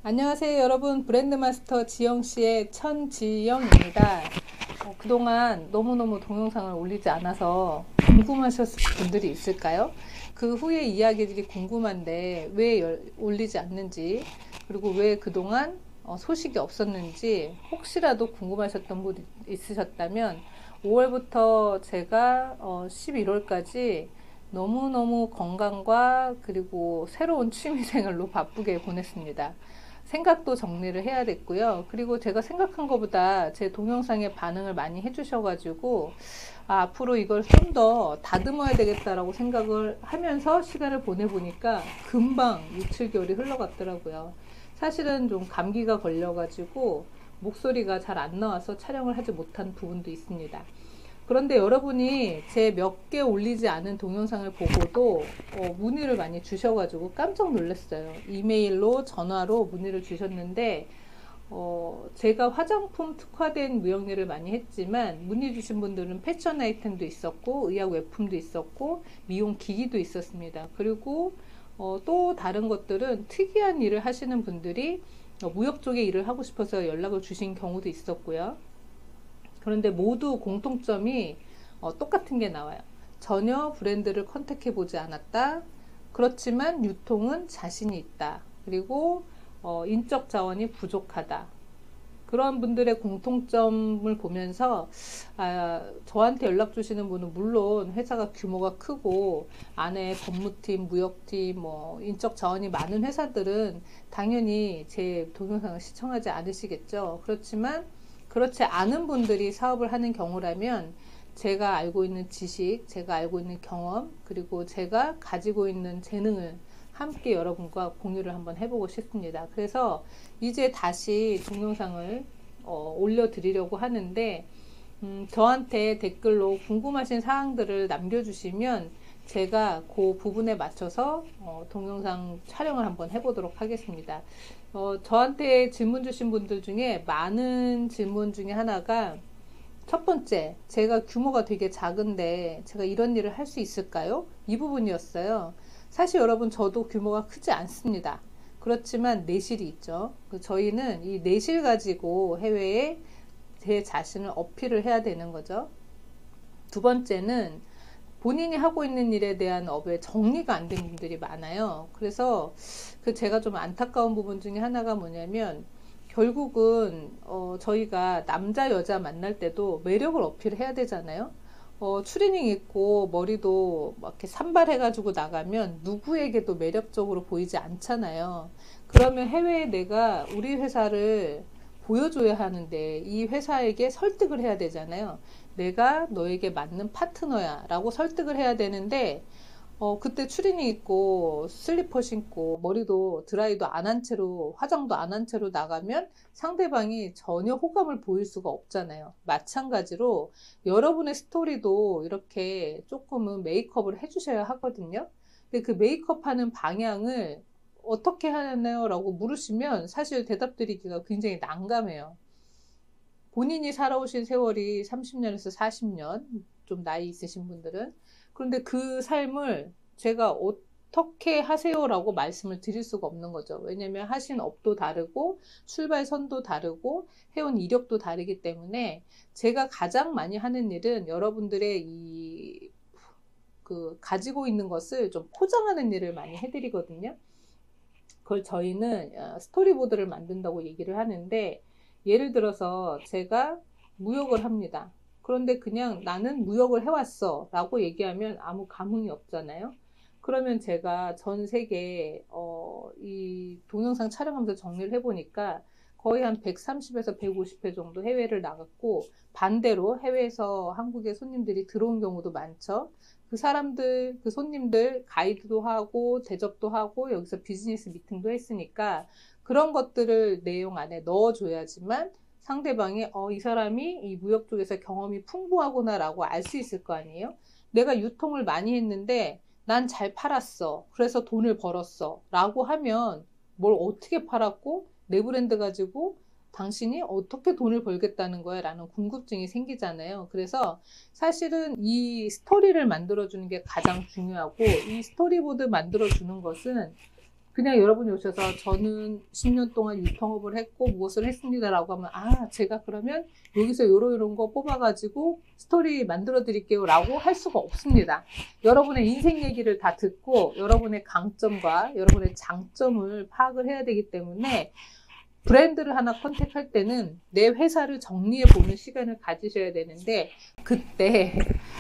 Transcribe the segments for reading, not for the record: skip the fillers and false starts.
안녕하세요 여러분, 브랜드마스터 지영씨의 천지영입니다. 그동안 너무너무 동영상을 올리지 않아서 궁금하셨을 분들이 있을까요? 그 후에 이야기들이 궁금한데 왜 올리지 않는지, 그리고 왜 그동안 소식이 없었는지 혹시라도 궁금하셨던 분 있으셨다면 5월부터 제가 11월까지 너무너무 건강과 그리고 새로운 취미생활로 바쁘게 보냈습니다. 생각도 정리를 해야 됐고요. 그리고 제가 생각한 것보다 제 동영상에 반응을 많이 해주셔가지고 앞으로 이걸 좀 더 다듬어야 되겠다라고 생각을 하면서 시간을 보내보니까 금방 6, 7개월이 흘러갔더라고요. 사실은 좀 감기가 걸려가지고 목소리가 잘 안 나와서 촬영을 하지 못한 부분도 있습니다. 그런데 여러분이 제 몇 개 올리지 않은 동영상을 보고도 문의를 많이 주셔가지고 깜짝 놀랐어요. 이메일로 전화로 문의를 주셨는데 제가 화장품 특화된 무역일을 많이 했지만 문의 주신 분들은 패션 아이템도 있었고 의약 외품도 있었고 미용 기기도 있었습니다. 그리고 또 다른 것들은 특이한 일을 하시는 분들이 무역 쪽에 일을 하고 싶어서 연락을 주신 경우도 있었고요. 그런데 모두 공통점이 똑같은 게 나와요. 전혀 브랜드를 컨택해 보지 않았다. 그렇지만 유통은 자신이 있다. 그리고 인적 자원이 부족하다. 그런 분들의 공통점을 보면서 저한테 연락 주시는 분은 물론 회사가 규모가 크고 안에 법무팀, 무역팀, 인적 자원이 많은 회사들은 당연히 제 동영상을 시청하지 않으시겠죠. 그렇지만 그렇지 않은 분들이 사업을 하는 경우라면 제가 알고 있는 지식, 제가 알고 있는 경험, 그리고 제가 가지고 있는 재능을 함께 여러분과 공유를 한번 해보고 싶습니다. 그래서 이제 다시 동영상을 올려드리려고 하는데 저한테 댓글로 궁금하신 사항들을 남겨주시면 제가 그 부분에 맞춰서 동영상 촬영을 한번 해보도록 하겠습니다. 저한테 질문 주신 분들 중에 많은 질문 중에 하나가 첫 번째, 제가 규모가 되게 작은데 제가 이런 일을 할 수 있을까요? 이 부분이었어요. 사실 여러분, 저도 규모가 크지 않습니다. 그렇지만 내실이 있죠. 저희는 이 내실 가지고 해외에 제 자신을 어필을 해야 되는 거죠. 두 번째는 본인이 하고 있는 일에 대한 업에 정리가 안 된 분들이 많아요. 그래서 제가 좀 안타까운 부분 중에 하나가 뭐냐면 결국은 저희가 남자 여자 만날 때도 매력을 어필해야 되잖아요. 추리닝 입고 머리도 막 이렇게 산발해가지고 나가면 누구에게도 매력적으로 보이지 않잖아요. 그러면 해외에 내가 우리 회사를 보여줘야 하는데 이 회사에게 설득을 해야 되잖아요. 내가 너에게 맞는 파트너야 라고 설득을 해야 되는데 그때 추리닝 입고 슬리퍼 신고 머리도 드라이도 안 한 채로 화장도 안 한 채로 나가면 상대방이 전혀 호감을 보일 수가 없잖아요. 마찬가지로 여러분의 스토리도 이렇게 조금은 메이크업을 해주셔야 하거든요. 근데 그 메이크업 하는 방향을 어떻게 하나요? 라고 물으시면 사실 대답 드리기가 굉장히 난감해요. 본인이 살아오신 세월이 30년에서 40년, 좀 나이 있으신 분들은. 그런데 그 삶을 제가 어떻게 하세요라고 말씀을 드릴 수가 없는 거죠. 왜냐면 하신 업도 다르고, 출발선도 다르고, 해온 이력도 다르기 때문에 제가 가장 많이 하는 일은 여러분들의 가지고 있는 것을 좀 포장하는 일을 많이 해드리거든요. 그걸 저희는 스토리보드를 만든다고 얘기를 하는데, 예를 들어서 제가 무역을 합니다. 그런데 그냥 나는 무역을 해왔어 라고 얘기하면 아무 감흥이 없잖아요. 그러면 제가 전 세계 이 동영상 촬영하면서 정리를 해보니까 거의 한 130에서 150회 정도 해외를 나갔고, 반대로 해외에서 한국에 손님들이 들어온 경우도 많죠. 그 사람들, 그 손님들 가이드도 하고 대접도 하고 여기서 비즈니스 미팅도 했으니까 그런 것들을 내용 안에 넣어줘야지만 상대방이 이 사람이 이 무역 쪽에서 경험이 풍부하구나 라고 알 수 있을 거 아니에요. 내가 유통을 많이 했는데 난 잘 팔았어, 그래서 돈을 벌었어 라고 하면 뭘 어떻게 팔았고 내 브랜드 가지고 당신이 어떻게 돈을 벌겠다는 거야 라는 궁금증이 생기잖아요. 그래서 사실은 이 스토리를 만들어주는 게 가장 중요하고, 이 스토리보드 만들어주는 것은 그냥 여러분이 오셔서 저는 10년 동안 유통업을 했고 무엇을 했습니다라고 하면 제가 그러면 여기서 요런 거 뽑아가지고 스토리 만들어 드릴게요 라고 할 수가 없습니다. 여러분의 인생 얘기를 다 듣고 여러분의 강점과 여러분의 장점을 파악을 해야 되기 때문에 브랜드를 하나 컨택할 때는 내 회사를 정리해 보는 시간을 가지셔야 되는데, 그때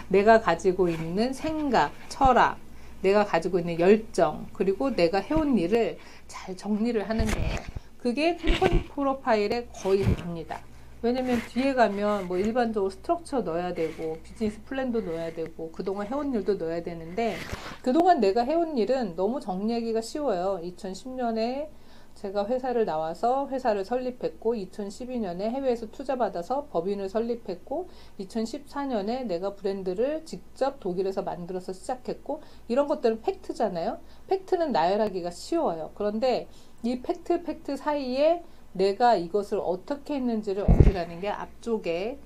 내가 가지고 있는 생각, 철학, 내가 가지고 있는 열정, 그리고 내가 해온 일을 잘 정리를 하는 거예요. 그게 컴퍼니 프로파일에 거의 답니다. 왜냐면 뒤에 가면 뭐 일반적으로 스트럭처 넣어야 되고 비즈니스 플랜도 넣어야 되고 그동안 해온 일도 넣어야 되는데, 그동안 내가 해온 일은 너무 정리하기가 쉬워요. 2010년에 제가 회사를 나와서 회사를 설립했고, 2012년에 해외에서 투자받아서 법인을 설립했고, 2014년에 내가 브랜드를 직접 독일에서 만들어서 시작했고, 이런 것들은 팩트잖아요. 팩트는 나열하기가 쉬워요. 그런데 이 팩트 사이에 내가 이것을 어떻게 했는지를 어필하는 게 앞쪽에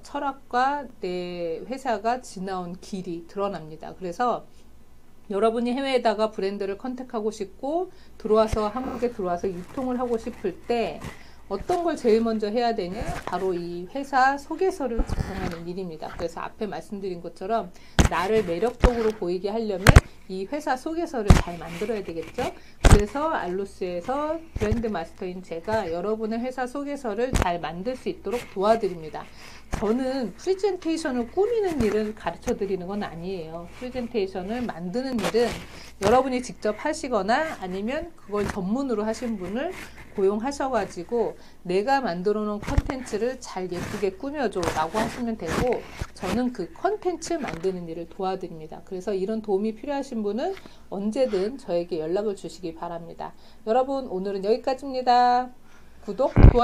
철학과 내 회사가 지나온 길이 드러납니다. 그래서 여러분이 해외에다가 브랜드를 컨택하고 싶고 한국에 들어와서 유통을 하고 싶을 때 어떤 걸 제일 먼저 해야 되냐? 바로 이 회사 소개서를 작성하는 일입니다. 그래서 앞에 말씀드린 것처럼 나를 매력적으로 보이게 하려면 이 회사 소개서를 잘 만들어야 되겠죠? 그래서 알루스에서 브랜드 마스터인 제가 여러분의 회사 소개서를 잘 만들 수 있도록 도와드립니다. 저는 프레젠테이션을 꾸미는 일을 가르쳐 드리는 건 아니에요. 프레젠테이션을 만드는 일은 여러분이 직접 하시거나 아니면 그걸 전문으로 하신 분을 고용하셔가지고 내가 만들어 놓은 컨텐츠를 잘 예쁘게 꾸며줘 라고 하시면 되고, 저는 그 컨텐츠 만드는 일을 도와드립니다. 그래서 이런 도움이 필요하신 분은 언제든 저에게 연락을 주시기 바랍니다. 여러분, 오늘은 여기까지입니다. 구독, 좋아요